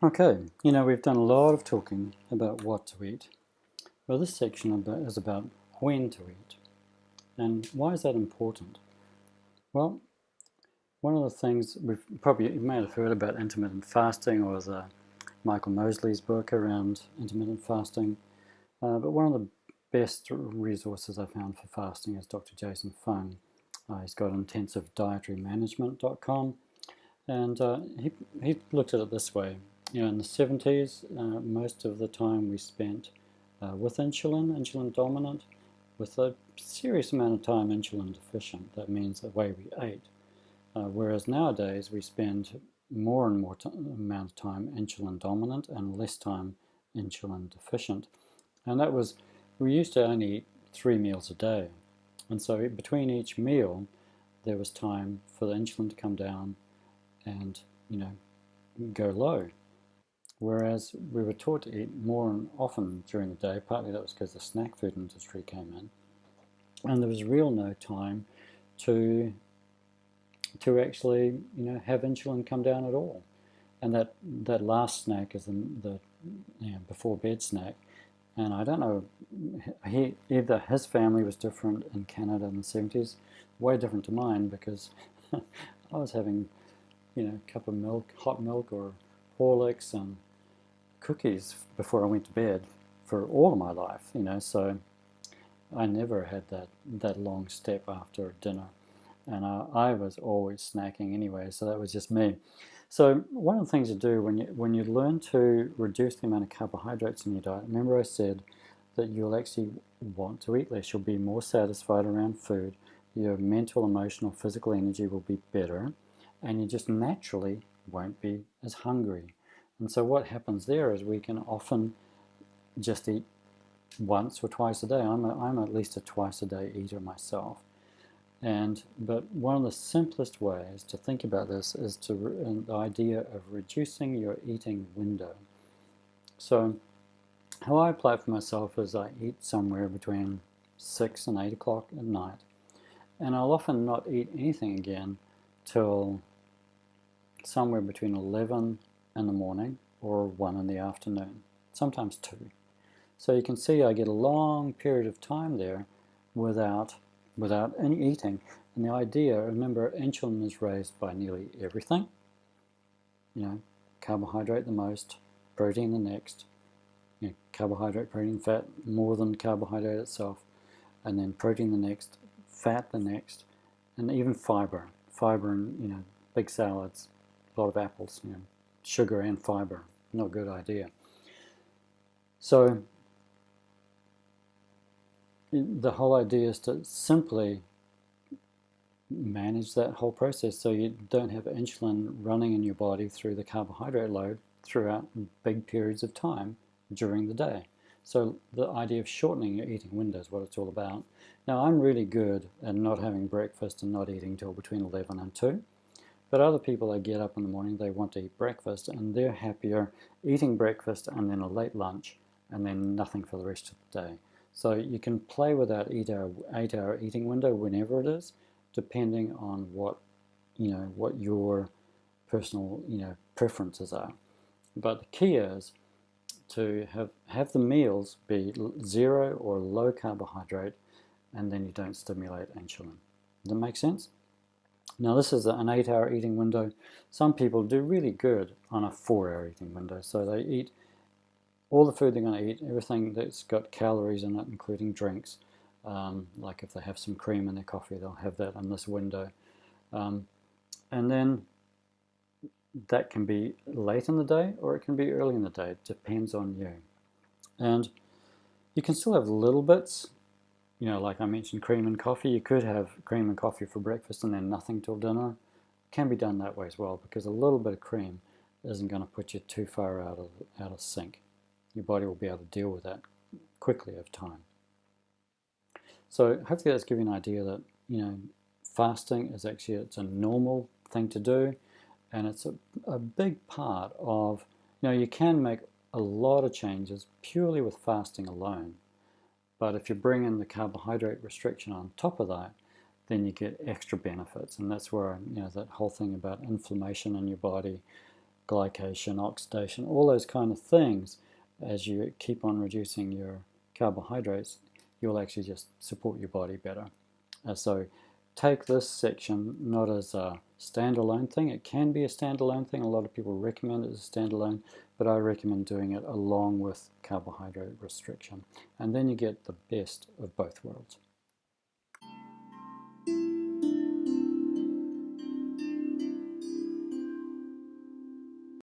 Okay, we've done a lot of talking about what to eat. Well, this section is about when to eat. And why is that important? Well, one of the things you may have heard about intermittent fasting, or the Michael Mosley's book around intermittent fasting. But one of the best resources I found for fasting is Dr. Jason Fung. He's got intensivedietarymanagementcom, and he looked at it this way. In the 70s, most of the time we spent with insulin dominant, with a serious amount of time insulin deficient. That means the way we ate. Whereas nowadays we spend more and more amount of time insulin dominant and less time insulin deficient. And we used to only eat 3 meals a day. And so between each meal, there was time for the insulin to come down and, go low. Whereas we were taught to eat more and often during the day, partly that was because the snack food industry came in. And there was no time to actually, have insulin come down at all. And that last snack is the before bed snack. And I don't know, either his family was different in Canada in the 70s, way different to mine, because I was having, a cup of milk, hot milk, or Horlicks and cookies before I went to bed for all of my life, so I never had that long step after dinner. And I was always snacking anyway, so that was just me. So one of the things to do when you learn to reduce the amount of carbohydrates in your diet, remember I said that you'll actually want to eat less. You'll be more satisfied around food. Your mental, emotional, physical energy will be better, and you just naturally won't be as hungry. And so what happens there is we can often just eat once or twice a day. I'm at least a twice a day eater myself. But one of the simplest ways to think about this is the idea of reducing your eating window. So how I apply it for myself is I eat somewhere between 6 and 8 o'clock at night. And I'll often not eat anything again till somewhere between 11 in the morning or 1 in the afternoon, sometimes 2. So you can see I get a long period of time there without any eating. And the idea, remember, insulin is raised by nearly everything. Carbohydrate the most, protein the next, carbohydrate, protein, fat more than carbohydrate itself, and then protein the next, fat the next, and even fiber in big salads, a lot of apples, sugar and fiber, not a good idea. So the whole idea is to simply manage that whole process so you don't have insulin running in your body through the carbohydrate load throughout big periods of time during the day. So the idea of shortening your eating window is what it's all about. Now I'm really good at not having breakfast and not eating till between 11 and 2. But other people, they get up in the morning, they want to eat breakfast, and they're happier eating breakfast and then a late lunch and then nothing for the rest of the day. So you can play with that 8-hour eating window whenever it is, depending on what your personal preferences are. But the key is to have the meals be 0 or low carbohydrate, and then you don't stimulate insulin. Does that make sense? Now this is an 8-hour eating window. Some people do really good on a 4-hour eating window. So they eat all the food they're going to eat, everything that's got calories in it, including drinks. Like if they have some cream in their coffee, they'll have that in this window. And then that can be late in the day or it can be early in the day. It depends on you. And you can still have little bits. Like I mentioned, cream and coffee. You could have cream and coffee for breakfast and then nothing till dinner. It can be done that way as well, because a little bit of cream isn't going to put you too far out of sync. Your body will be able to deal with that quickly over time. So hopefully that's giving you an idea that fasting is it's a normal thing to do, and it's a big part of you can make a lot of changes purely with fasting alone. But if you bring in the carbohydrate restriction on top of that, then you get extra benefits. And that's where that whole thing about inflammation in your body, glycation, oxidation, all those kind of things. As you keep on reducing your carbohydrates, you'll actually just support your body better. So take this section not as a standalone thing. It can be a standalone thing. A lot of people recommend it as a standalone, but I recommend doing it along with carbohydrate restriction. And then you get the best of both worlds.